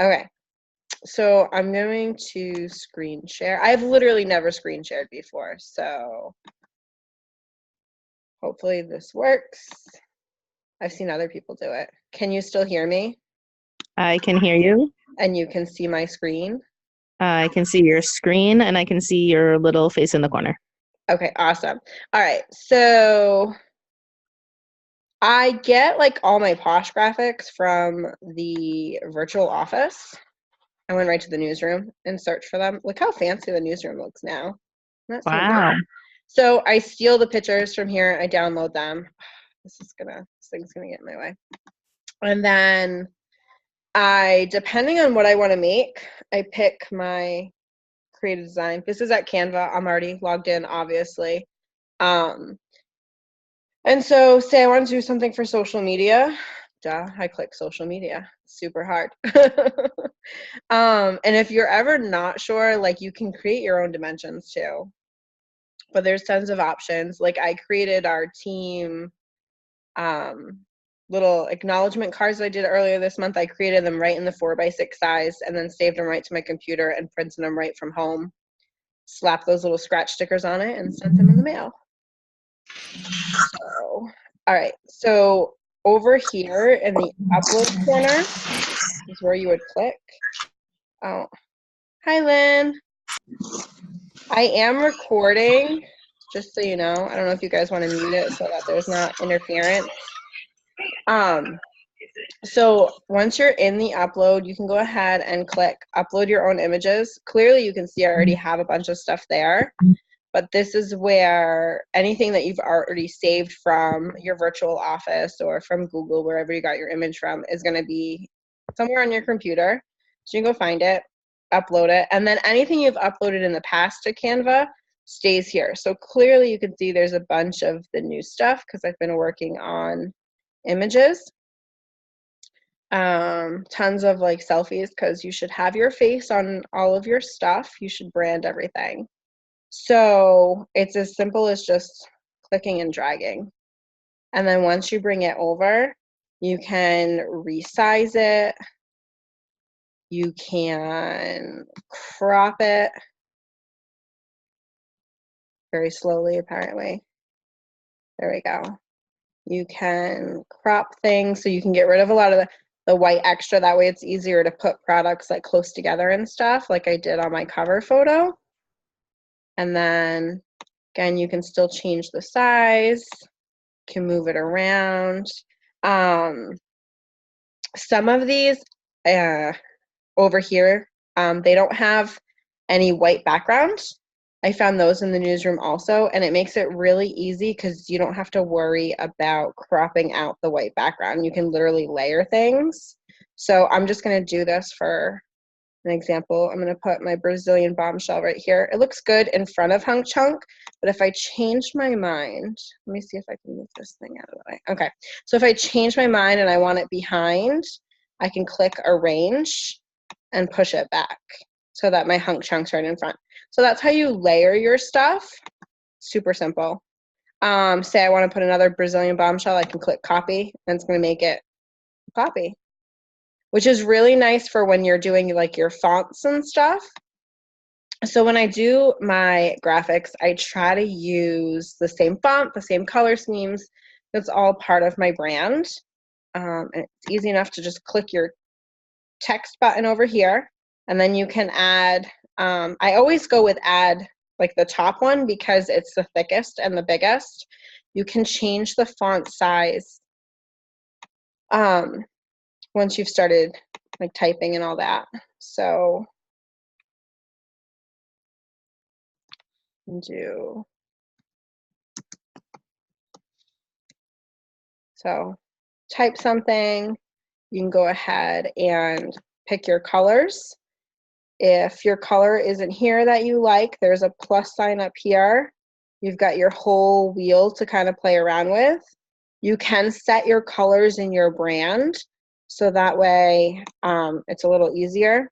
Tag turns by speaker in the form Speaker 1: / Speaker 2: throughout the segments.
Speaker 1: Okay, so I'm going to screen share. I've literally never screen shared before, so hopefully this works. I've seen other people do it. Can you still hear me?
Speaker 2: I can hear you.
Speaker 1: And you can see my screen?
Speaker 2: I can see your screen and I can see your little face in the corner.
Speaker 1: Okay, awesome. All right, so I get like all my Posh graphics from the virtual office. I went right to the newsroom and searched for them. Look how fancy the newsroom looks now. Isn't that so
Speaker 2: Wow.
Speaker 1: good? So I steal the pictures from here, I download them. This thing's gonna get in my way. And then depending on what I want to make, I pick my creative design. This is at Canva. I'm already logged in, obviously. And so say I want to do something for social media. Duh, I click social media. Super hard. And if you're ever not sure, like you can create your own dimensions too. But there's tons of options. Like I created our team little acknowledgement cards I did earlier this month. I created them right in the 4x6 size and then saved them right to my computer and printed them right from home. Slap those little scratch stickers on it and sent them in the mail. So, all right. So over here in the upload corner is where you would click. Oh, hi, Lynn. I am recording, just so you know. I don't know if you guys want to mute it so that there's not interference. So once you're in the upload, you can go ahead and click upload your own images. Clearly you can see I already have a bunch of stuff there, but this is where anything that you've already saved from your virtual office or from Google, wherever you got your image from, is going to be somewhere on your computer. So you can go find it, upload it, and then anything you've uploaded in the past to Canva stays here. So clearly you can see there's a bunch of the new stuff because I've been working on images. Tons of like selfies because you should have your face on all of your stuff. You should brand everything. So it's as simple as just clicking and dragging. And then once you bring it over, you can resize it. You can crop it very slowly, apparently. There we go. You can crop things so you can get rid of a lot of the white extra. That way it's easier to put products like close together and stuff like I did on my cover photo. And then again, you can still change the size, can move it around. Some of these over here, they don't have any white background. I found those in the newsroom also, and it makes it really easy because you don't have to worry about cropping out the white background. You can literally layer things. So I'm just going to do this for an example. I'm going to put my Brazilian bombshell right here. It looks good in front of Hunk Chunk, but if I change my mind, let me see if I can move this thing out of the way. Okay, so if I change my mind and I want it behind, I can click arrange and push it back so that my Hunk Chunk's right in front. So that's how you layer your stuff. Super simple. Say I want to put another Brazilian bombshell, I can click copy, and it's going to make it copy, which is really nice for when you're doing like your fonts and stuff. So when I do my graphics, I try to use the same font, the same color schemes. That's all part of my brand. And it's easy enough to just click your text button over here, and then you can add, I always go with add like the top one because it's the thickest and the biggest. You can change the font size once you've started like typing and all that. So type something, you can go ahead and pick your colors. If your color isn't here that you like, there's a plus sign up here. You've got your whole wheel to kind of play around with. You can set your colors in your brand, so that way it's a little easier.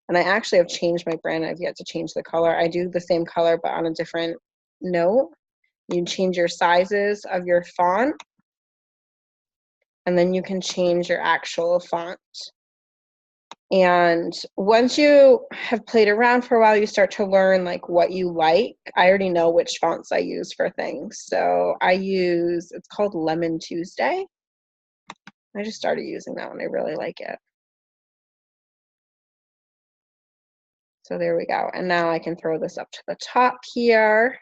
Speaker 1: And I actually have changed my brand. I've yet to change the color. I do the same color, but on a different note. You change your sizes of your font, and then you can change your actual font. And once you have played around for a while, you start to learn like what you like. I already know which fonts I use for things. So I use, it's called Lemon Tuesday. I just started using that one. I really like it. So there we go. And now I can throw this up to the top here.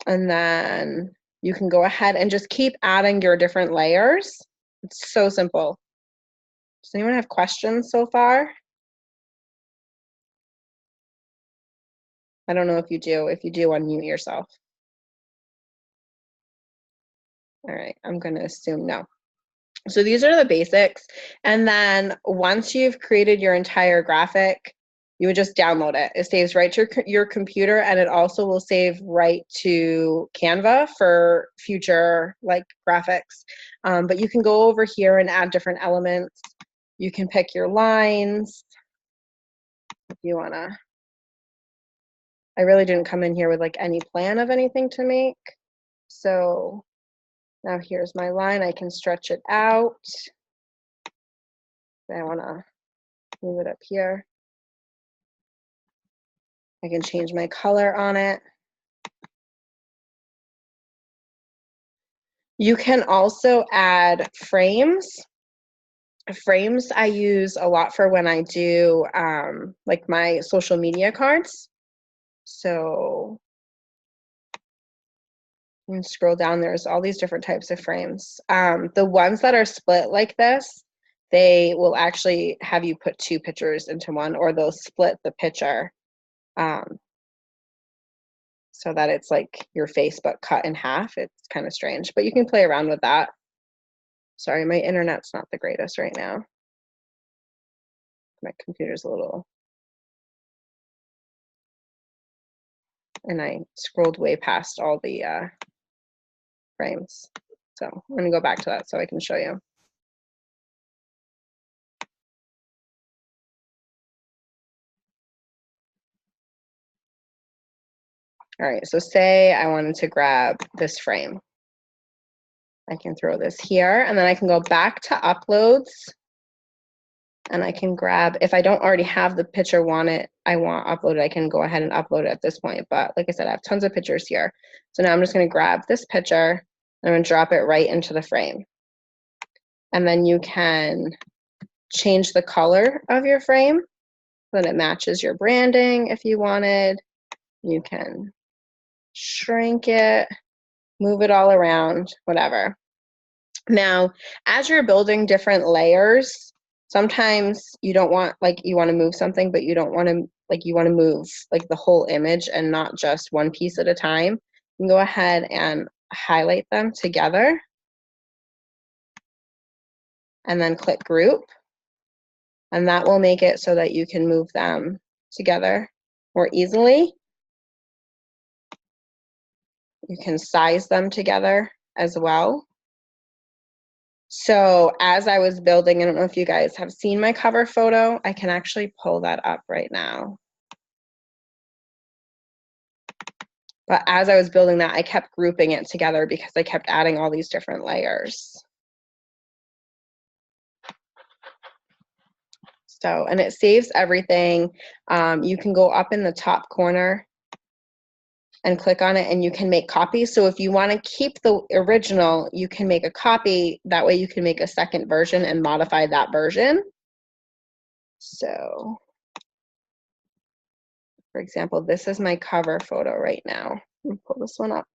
Speaker 1: And then you can go ahead and just keep adding your different layers. It's so simple. Does anyone have questions so far? I don't know if you do. If you do, unmute yourself. All right, I'm going to assume no. So these are the basics. And then once you've created your entire graphic, you would just download it. It saves right to your computer, and it also will save right to Canva for future like graphics. But you can go over here and add different elements. You can pick your lines if you wanna. I really didn't come in here with like any plan of anything to make. So now here's my line. I can stretch it out. I wanna move it up here. I can change my color on it. You can also add frames. Frames I use a lot for when I do like my social media cards. So you can scroll down, there's all these different types of frames. The ones that are split like this, they will actually have you put two pictures into one, or they'll split the picture so that it's like your face but cut in half. It's kind of strange, but you can play around with that. Sorry, my internet's not the greatest right now. My computer's a little, and I scrolled way past all the frames. So I'm gonna go back to that so I can show you. All right, so say I wanted to grab this frame. I can throw this here, and then I can go back to uploads, and I can grab, if I don't already have the picture I want uploaded, I can go ahead and upload it at this point. But like I said, I have tons of pictures here. So now I'm just gonna grab this picture, and I'm gonna drop it right into the frame. And then you can change the color of your frame so that it matches your branding if you wanted. You can shrink it, move it all around, whatever. Now, as you're building different layers, sometimes you don't want, like, you want to move something, but you don't want to, like, you want to move like the whole image and not just one piece at a time. You can go ahead and highlight them together and then click group, and that will make it so that you can move them together more easily. You can size them together as well. So as I was building, I don't know if you guys have seen my cover photo. I can actually pull that up right now. But as I was building that, I kept grouping it together because I kept adding all these different layers. So, and it saves everything. You can go up in the top corner and click on it, and you can make copies. So if you want to keep the original, you can make a copy. That way you can make a second version and modify that version. So for example, this is my cover photo right now. Let me pull this one up.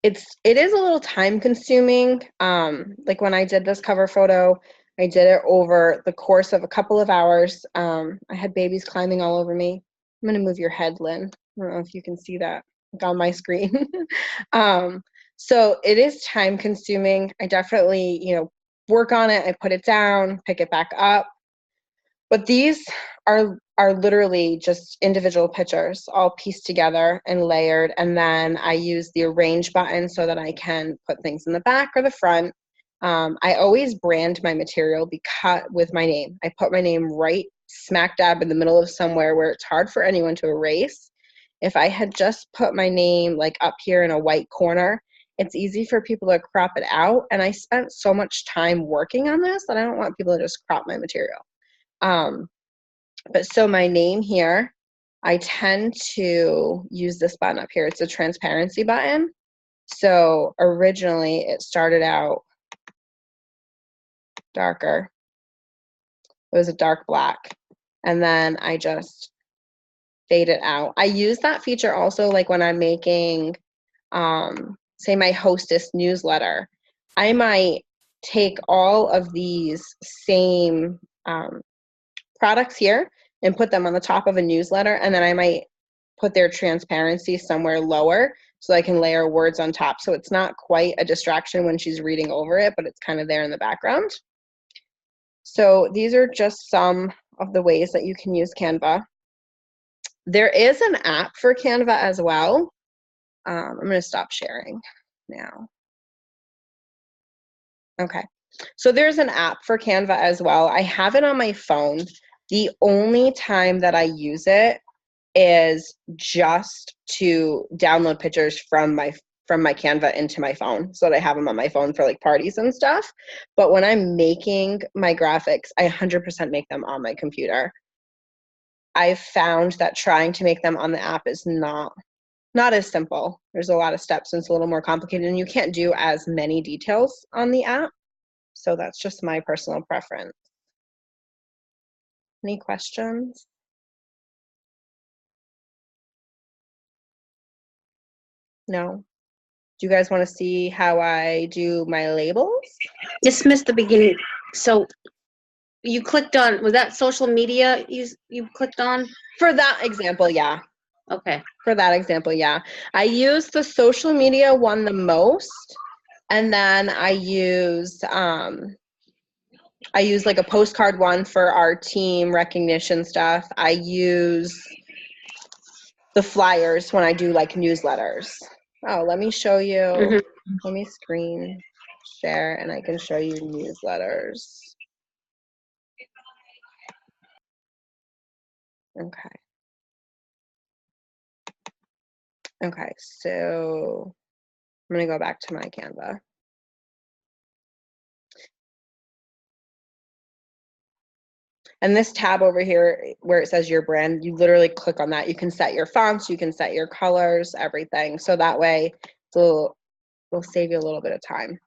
Speaker 1: It is a little time consuming. Like when I did this cover photo, I did it over the course of a couple of hours. I had babies climbing all over me. I'm gonna move your head, Lynn. I don't know if you can see that like on my screen. So it is time consuming. I definitely, work on it. I put it down, pick it back up. But these are literally just individual pictures all pieced together and layered, and then I use the arrange button so that I can put things in the back or the front. I always brand my material with my name. I put my name right smack dab in the middle of somewhere where it's hard for anyone to erase. If I had just put my name like up here in a white corner, it's easy for people to crop it out. And I spent so much time working on this that I don't want people to just crop my material. But so my name here, I tend to use this button up here. It's a transparency button. So originally it started out darker. It was a dark black. And then I just fade it out. I use that feature also like when I'm making, say my hostess newsletter. I might take all of these same products here and put them on the top of a newsletter, and then I might put their transparency somewhere lower so I can layer words on top. So it's not quite a distraction when she's reading over it, but it's kind of there in the background. So these are just some of the ways that you can use Canva. There is an app for Canva as well. I'm going to stop sharing now. Okay. So there's an app for Canva as well. I have it on my phone. The only time that I use it is just to download pictures from my Canva into my phone so that I have them on my phone for like parties and stuff. But when I'm making my graphics, I 100% make them on my computer. I've found that trying to make them on the app is not as simple. There's a lot of steps and it's a little more complicated, and you can't do as many details on the app. So that's just my personal preference. Any questions? No? Do you guys want to see how I do my labels?
Speaker 3: Just missed the beginning. So you clicked on, was that social media you clicked on?
Speaker 1: For that example, yeah.
Speaker 3: Okay.
Speaker 1: For that example, yeah. I use the social media one the most, and then I use like a postcard one for our team recognition stuff. I use the flyers when I do like newsletters. Oh, let me show you.
Speaker 3: Mhm.
Speaker 1: Let me screen share and I can show you newsletters. Okay. Okay, so I'm gonna go back to my Canva. And this tab over here where it says your brand, you literally click on that. You can set your fonts, you can set your colors, everything. So that way it'll save you a little bit of time.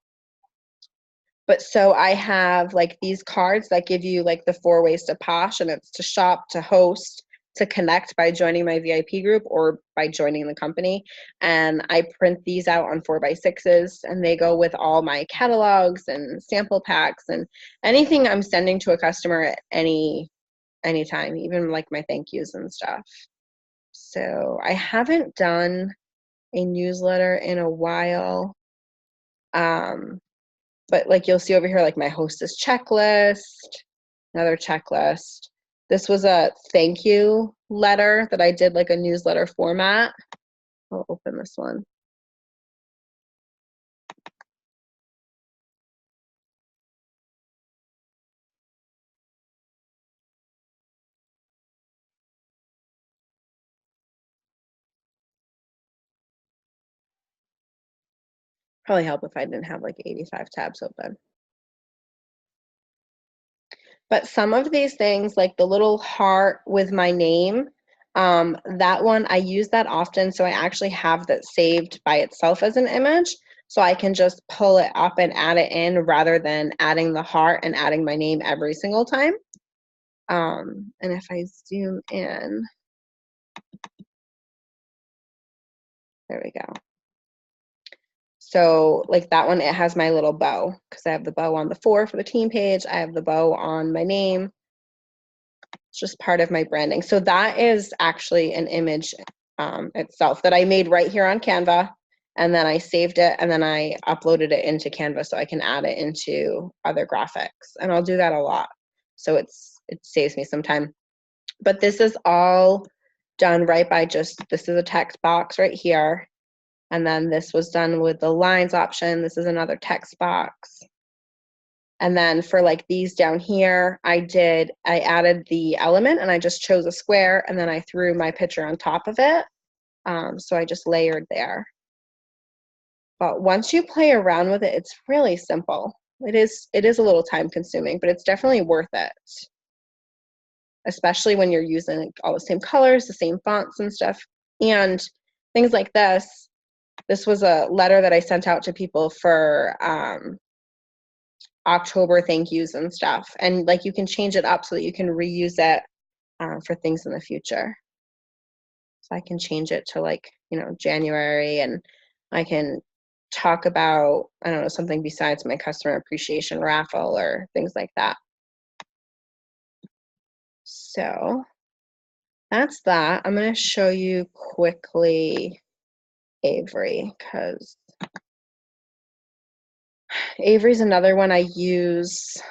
Speaker 1: But so I have like these cards that give you like the 4 ways to Posh, and it's to shop, to host, to connect by joining my VIP group or by joining the company. And I print these out on 4x6s, and they go with all my catalogs and sample packs and anything I'm sending to a customer at any time, even like my thank yous and stuff. So I haven't done a newsletter in a while. But like you'll see over here, like my hostess checklist, another checklist. This was a thank you letter that I did like a newsletter format. I'll open this one. Probably help if I didn't have like 85 tabs open. But some of these things, like the little heart with my name, that one, I use that often. So I actually have that saved by itself as an image. So I can just pull it up and add it in rather than adding the heart and adding my name every single time. And if I zoom in, there we go. So like that one, it has my little bow because I have the bow on the 4 for the team page. I have the bow on my name. It's just part of my branding. So that is actually an image itself that I made right here on Canva. And then I saved it and then I uploaded it into Canva so I can add it into other graphics. And I'll do that a lot. So it saves me some time. But this is all done right by just, this is a text box right here. And then this was done with the lines option. This is another text box. And then for like these down here, I added the element and I just chose a square and then I threw my picture on top of it. So I just layered there. But once you play around with it, it's really simple. It is a little time consuming, but it's definitely worth it. Especially when you're using all the same colors, the same fonts and stuff. And things like this. This was a letter that I sent out to people for October thank yous and stuff. And like you can change it up so that you can reuse it for things in the future. So I can change it to like, January, and I can talk about, I don't know, something besides my customer appreciation raffle or things like that. So that's that. I'm going to show you quickly Avery, because Avery's another one I use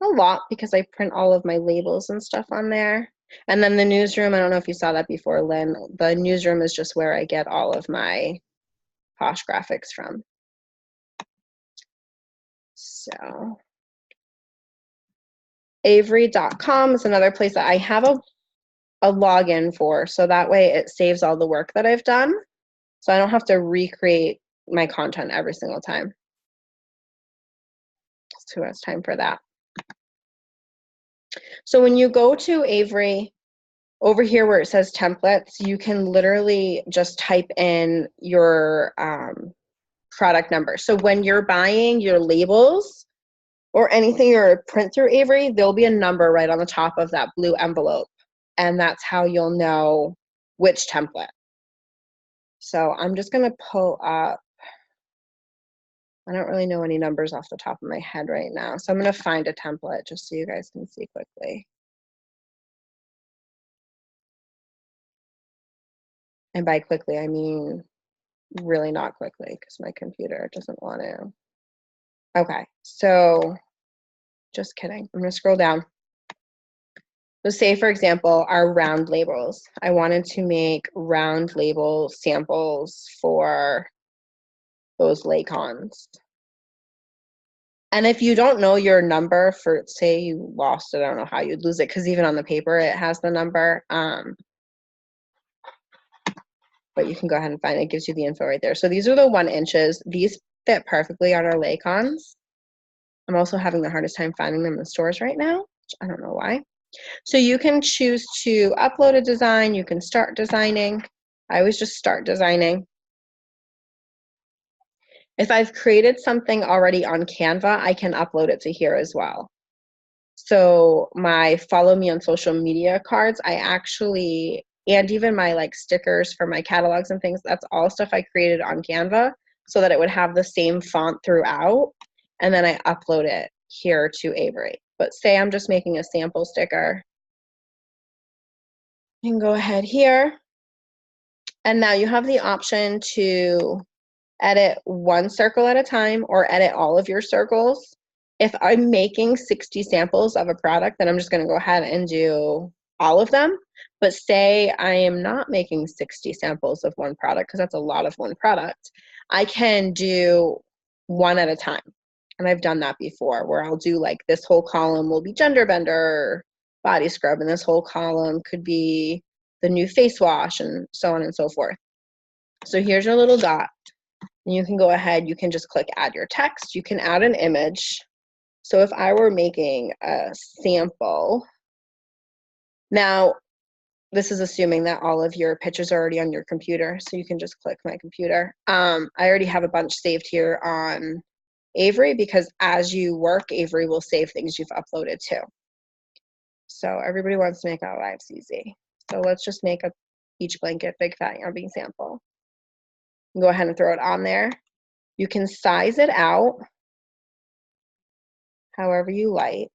Speaker 1: a lot because I print all of my labels and stuff on there. And then the newsroom, I don't know if you saw that before, Lynn. The newsroom is just where I get all of my Posh graphics from. So Avery.com is another place that I have a login for, so that way it saves all the work that I've done, so I don't have to recreate my content every single time. So who has time for that? So when you go to Avery, over here where it says templates, you can literally just type in your product number. So when you're buying your labels or anything you're print through Avery, there'll be a number right on the top of that blue envelope. And that's how you'll know which template. So I'm just going to pull up. I don't really know any numbers off the top of my head right now. So I'm going to find a template just so you guys can see quickly. And by quickly, I mean really not quickly because my computer doesn't want to. Okay, so just kidding. I'm going to scroll down. So say, for example, our round labels. I wanted to make round label samples for those Laycons. And if you don't know your number for, say you lost it, I don't know how you'd lose it because even on the paper it has the number. But you can go ahead and find it. It gives you the info right there. So these are the 1 inches. These fit perfectly on our Laycons. I'm also having the hardest time finding them in stores right now, which I don't know why. So you can choose to upload a design. You can start designing. I always just start designing. If I've created something already on Canva, I can upload it to here as well. So my follow me on social media cards, I actually, and even my like stickers for my catalogs and things, that's all stuff I created on Canva so that it would have the same font throughout. And then I upload it here to Avery. But say I'm just making a sample sticker. You can go ahead here. And now you have the option to edit 1 circle at a time or edit all of your circles. If I'm making 60 samples of a product, then I'm just going to go ahead and do all of them. But say I am not making 60 samples of one product, because that's a lot of one product, I can do 1 at a time. And I've done that before, where I'll do like this whole column will be gender bender body scrub, and this whole column could be the new face wash, and so on and so forth. So here's your little dot. And you can go ahead, you can just click add your text, you can add an image. So if I were making a sample, now this is assuming that all of your pictures are already on your computer, so you can just click my computer. I already have a bunch saved here on Avery because as you work, Avery will save things you've uploaded too. So everybody wants to make our lives easy. So let's just make a beach blanket, big fat yumping sample. Go ahead and throw it on there. You can size it out however you like.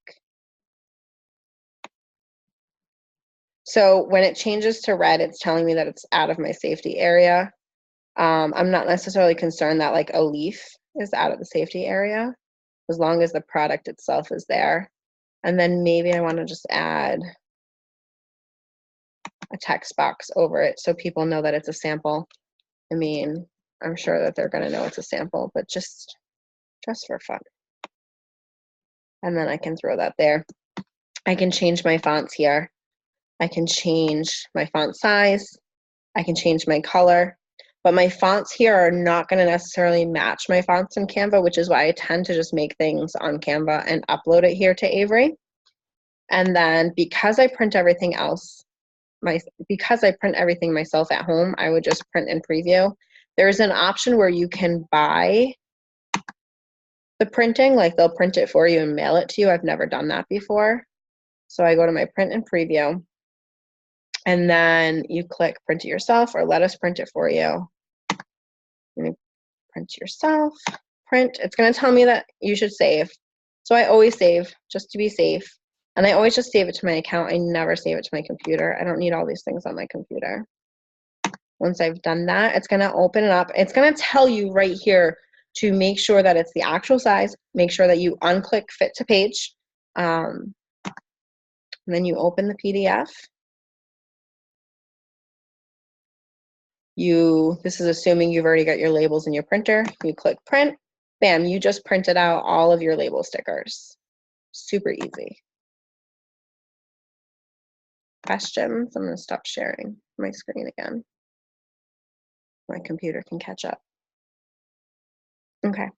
Speaker 1: So when it changes to red, it's telling me that it's out of my safety area. I'm not necessarily concerned that like a leaf is out of the safety area, as long as the product itself is there. And then maybe I want to just add a text box over it so people know that it's a sample. I mean, I'm sure that they're going to know it's a sample, but just for fun. And then I can throw that there. I can change my fonts here. I can change my font size. I can change my color. But my fonts here are not going to necessarily match my fonts in Canva, which is why I tend to just make things on Canva and upload it here to Avery. And then because I print everything else, because I print everything myself at home, I would just print in preview. There's an option where you can buy the printing, like they'll print it for you and mail it to you. I've never done that before. So I go to my print and preview, and then you click print it yourself or let us print it for you. You print yourself, print. It's going to tell me that you should save. So I always save just to be safe. And I always just save it to my account. I never save it to my computer. I don't need all these things on my computer. Once I've done that, it's going to open it up. It's going to tell you right here to make sure that it's the actual size. Make sure that you unclick fit to page. And then you open the PDF. This is assuming you've already got your labels in your printer. You click print. Bam, you just printed out all of your label stickers. Super easy. Questions? I'm going to stop sharing my screen again. My computer can catch up. Okay.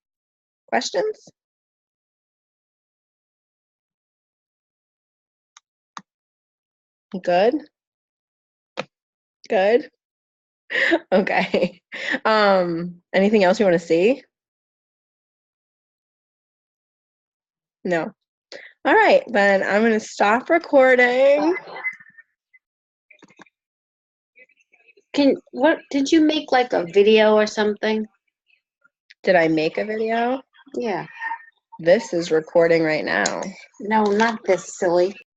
Speaker 1: Questions? Good? Good? Okay. Anything else you want to see? No. All right, then I'm going to stop recording.
Speaker 3: What did you make, like a video or something?
Speaker 1: Did I make a video?
Speaker 3: Yeah.
Speaker 1: This is recording right now.
Speaker 3: No, not this silly.